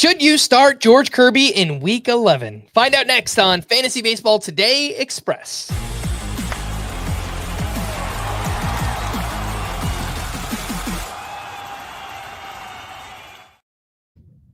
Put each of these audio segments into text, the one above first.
Should you start George Kirby in Week 11? Find out next on Fantasy Baseball Today Express.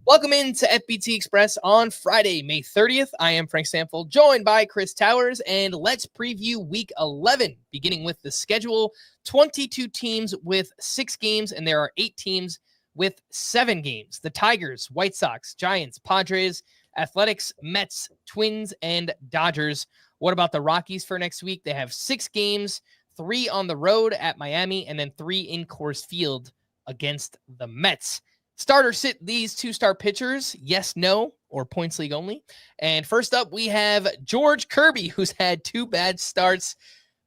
Welcome into FBT Express on Friday, May 30th. I am Frank Stampfl, joined by Chris Towers, and let's preview Week 11, beginning with the schedule. 22 teams with 6 games, and there are 8 teams with 7 games. The Tigers, White Sox, Giants, Padres, Athletics, Mets, Twins, and Dodgers. What about the Rockies for next week? They have 6 games, 3 on the road at Miami, and then 3 in Coors Field against the Mets. Start or sit these 2-star pitchers, yes, no, or points league only. And first up, we have George Kirby, who's had 2 bad starts,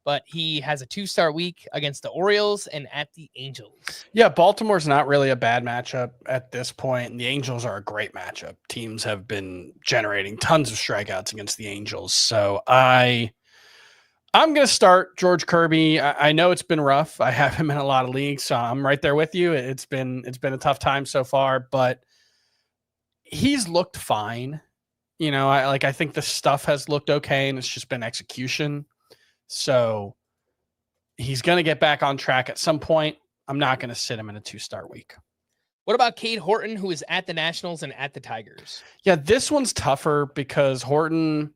but he has a 2-star week against the Orioles and at the Angels. Yeah, Baltimore's not really a bad matchup at this point, and the Angels are a great matchup. Teams have been generating tons of strikeouts against the Angels, so I'm going to start George Kirby. I know it's been rough. I have him in a lot of leagues, so I'm right there with you. It's been a tough time so far, but he's looked fine. You know, I think the stuff has looked okay, and it's just been execution. So he's going to get back on track at some point. I'm not going to sit him in a 2-star week. What about Cade Horton, who is at the Nationals and at the Tigers? Yeah, this one's tougher because Horton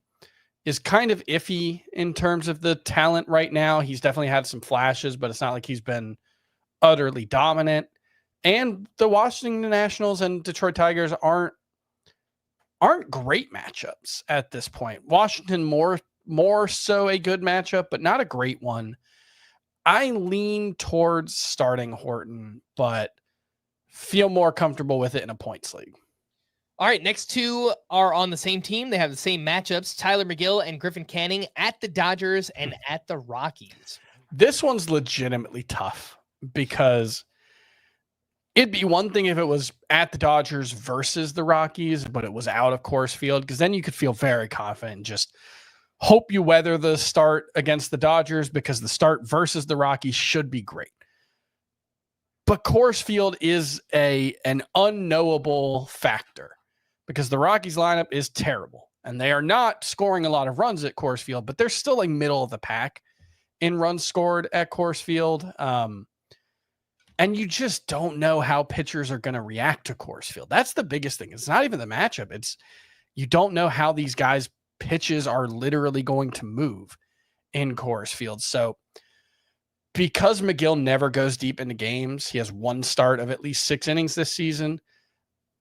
is kind of iffy in terms of the talent right now. He's definitely had some flashes, but it's not like he's been utterly dominant. And the Washington Nationals and Detroit Tigers aren't great matchups at this point. Washington more so a good matchup, but not a great one. I lean towards starting Horton, but feel more comfortable with it in a points league. All right, next 2 are on the same team. They have the same matchups. Tyler McGill and Griffin Canning at the Dodgers and at the Rockies. This one's legitimately tough because it'd be one thing if it was at the Dodgers versus the Rockies, but it was out of Coors Field, because then you could feel very confident and just hope you weather the start against the Dodgers, because the start versus the Rockies should be great. But Coors Field is an unknowable factor, because the Rockies lineup is terrible and they are not scoring a lot of runs at Coors Field, but they're still like middle of the pack in runs scored at Coors Field. And you just don't know how pitchers are going to react to Coors Field. That's the biggest thing. It's not even the matchup. It's you don't know how these guys' pitches are literally going to move in Coors Field. So because McGill never goes deep into games, he has 1 start of at least 6 innings this season,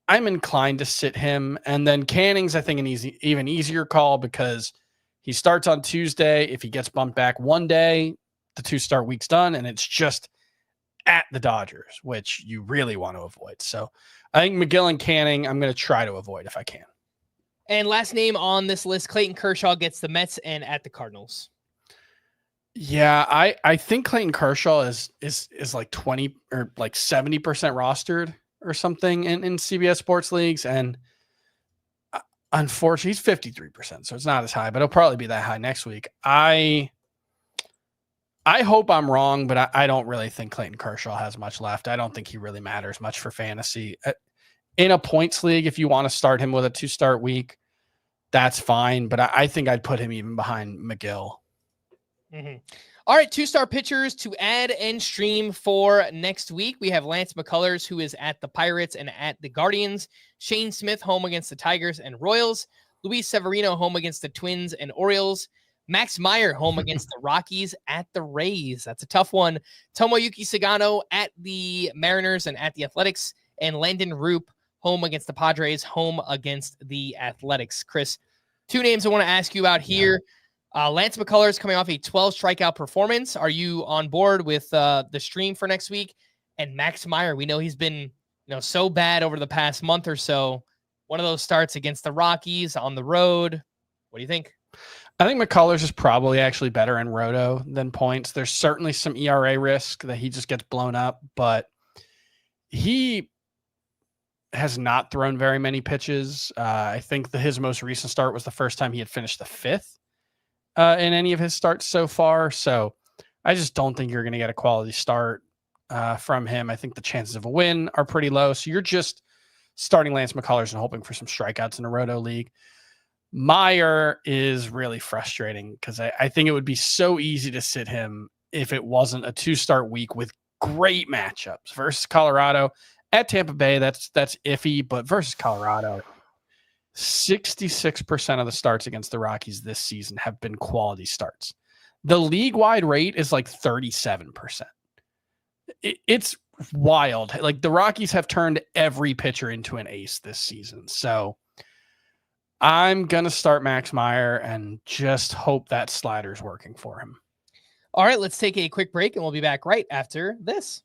I'm inclined to sit him. And then Canning's, I think, an even easier call, because he starts on Tuesday. If he gets bumped back one day, the 2-start week's done, and it's just at the Dodgers, which you really want to avoid. So I think McGill and Canning, I'm going to try to avoid if I can. And last name on this list, Clayton Kershaw gets the Mets and at the Cardinals. Yeah, I think Clayton Kershaw is like 20 or like 70% rostered or something in CBS Sports leagues, and unfortunately he's 53%, so it's not as high, but it'll probably be that high next week. I hope I'm wrong, but I don't really think Clayton Kershaw has much left. I don't think he really matters much for fantasy. In a points league, if you want to start him with a 2-start week, that's fine, but I think I'd put him even behind McGill. Mm-hmm. All right, 2-star pitchers to add and stream for next week. We have Lance McCullers, who is at the Pirates and at the Guardians. Shane Smith home against the Tigers and Royals. Luis Severino home against the Twins and Orioles. Max Meyer home against the Rockies at the Rays. That's a tough one. Tomoyuki Sagano at the Mariners and at the Athletics. And Landon Roop home against the Padres, home against the Athletics. Chris, 2 names I want to ask you about here. Lance McCullers coming off a 12 strikeout performance. Are you on board with the stream for next week? And Max Meyer, we know he's been so bad over the past month or so. One of those starts against the Rockies on the road. What do you think? I think McCullers is probably actually better in roto than points. There's certainly some ERA risk that he just gets blown up, but he has not thrown very many pitches. I think his most recent start was the first time he had finished the 5th in any of his starts so far. So I just don't think you're going to get a quality start from him. I think the chances of a win are pretty low. So you're just starting Lance McCullers and hoping for some strikeouts in a roto league. Meyer is really frustrating because I think it would be so easy to sit him if it wasn't a 2-start week with great matchups versus Colorado at Tampa Bay. That's iffy, but versus Colorado, 66% of the starts against the Rockies this season have been quality starts. The league-wide rate is like 37%. It's wild. Like, the Rockies have turned every pitcher into an ace this season. So I'm going to start Max Meyer and just hope that slider's working for him. All right, let's take a quick break and we'll be back right after this.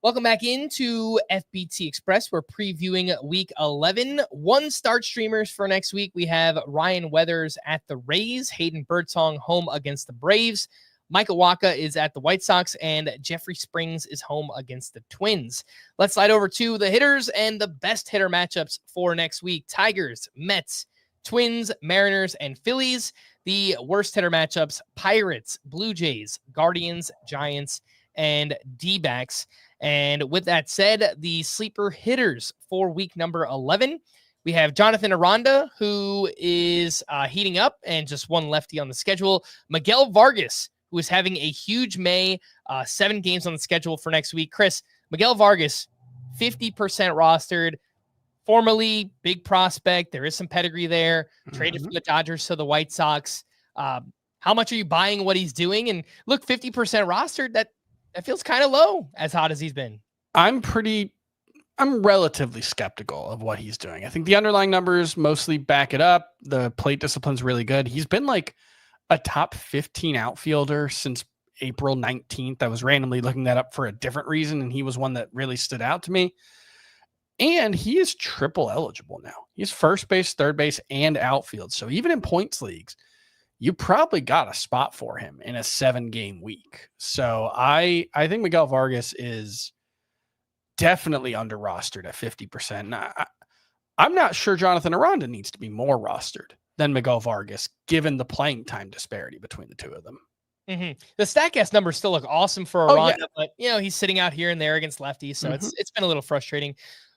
Welcome back into FBT Express. We're previewing week 11. 1-start streamers for next week. We have Ryan Weathers at the Rays, Hayden Birdsong home against the Braves, Michael Wacha is at the White Sox, and Jeffrey Springs is home against the Twins. Let's slide over to the hitters and the best hitter matchups for next week. Tigers, Mets, Twins, Mariners, and Phillies. The worst hitter matchups: Pirates, Blue Jays, Guardians, Giants, and D-backs. And with that said, the sleeper hitters for week number 11, we have Jonathan Aranda, who is heating up and just one lefty on the schedule. Miguel Vargas, who is having a huge May, 7 games on the schedule for next week. Chris, Miguel Vargas, 50% rostered, formerly big prospect. There is some pedigree there. Traded from the Dodgers to the White Sox. How much are you buying what he's doing? And look, 50% rostered, that feels kind of low, as hot as he's been. I'm relatively skeptical of what he's doing. I think the underlying numbers mostly back it up. The plate discipline's really good. He's been like a top 15 outfielder since April 19th. I was randomly looking that up for a different reason, and he was one that really stood out to me. And he is triple eligible now. He's first base, third base, and outfield. So even in points leagues, you probably got a spot for him in a 7-game week. So I think Miguel Vargas is definitely under rostered at 50%. Now, I'm not sure Jonathan Aranda needs to be more rostered than Miguel Vargas, given the playing time disparity between the two of them. Mm-hmm. The StatCast numbers still look awesome for Aranda, but he's sitting out here and there against lefties, so it's been a little frustrating.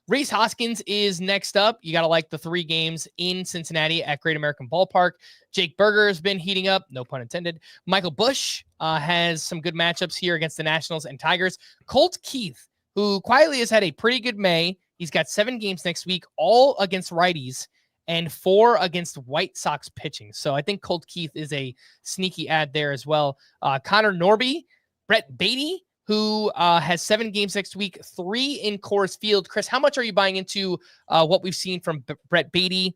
Rhys Hoskins is next up. You got to like the 3 games in Cincinnati at Great American Ballpark. Jake Berger has been heating up, no pun intended. Michael Busch has some good matchups here against the Nationals and Tigers. Colt Keith, who quietly has had a pretty good May. He's got 7 games next week, all against righties, and 4 against White Sox pitching. So I think Colt Keith is a sneaky ad there as well. Connor Norby, Brett Beatty, who has 7 games next week, 3 in Coors Field. Chris, how much are you buying into what we've seen from Brett Beatty?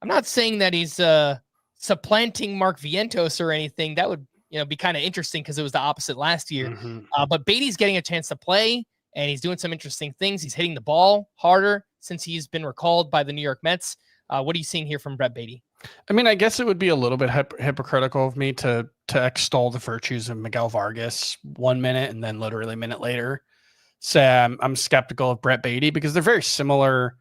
I'm not saying that he's supplanting Mark Vientos or anything. That would be kind of interesting because it was the opposite last year. But Beatty's getting a chance to play, and he's doing some interesting things. He's hitting the ball harder since he's been recalled by the New York Mets. What are you seeing here from Brett Beatty? I mean, I guess it would be a little bit hypocritical of me to extol the virtues of Miguel Vargas 1 minute and then literally a minute later say I'm skeptical of Brett Beatty, because they're very similar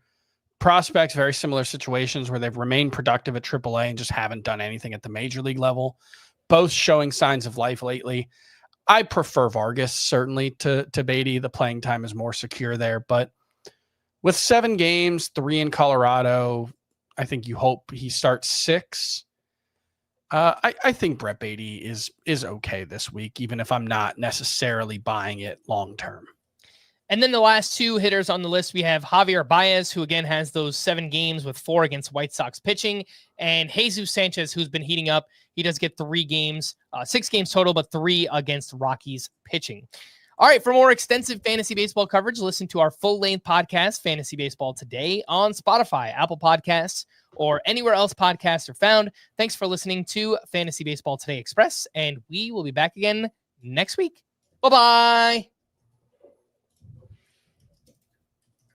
prospects, very similar situations where they've remained productive at AAA and just haven't done anything at the major league level. Both showing signs of life lately. I prefer Vargas certainly to Beatty. The playing time is more secure there, but with 7 games, 3 in Colorado, I think you hope he starts 6. I think Brett Beatty is okay this week, even if I'm not necessarily buying it long term. And then the last 2 hitters on the list, we have Javier Baez, who again has those 7 games with 4 against White Sox pitching, and Jesus Sanchez, who's been heating up. He does get 3 games, 6 games total, but 3 against Rockies pitching. All right, for more extensive fantasy baseball coverage, listen to our full-length podcast, Fantasy Baseball Today, on Spotify, Apple Podcasts, or anywhere else podcasts are found. Thanks for listening to Fantasy Baseball Today Express, and we will be back again next week. Bye-bye.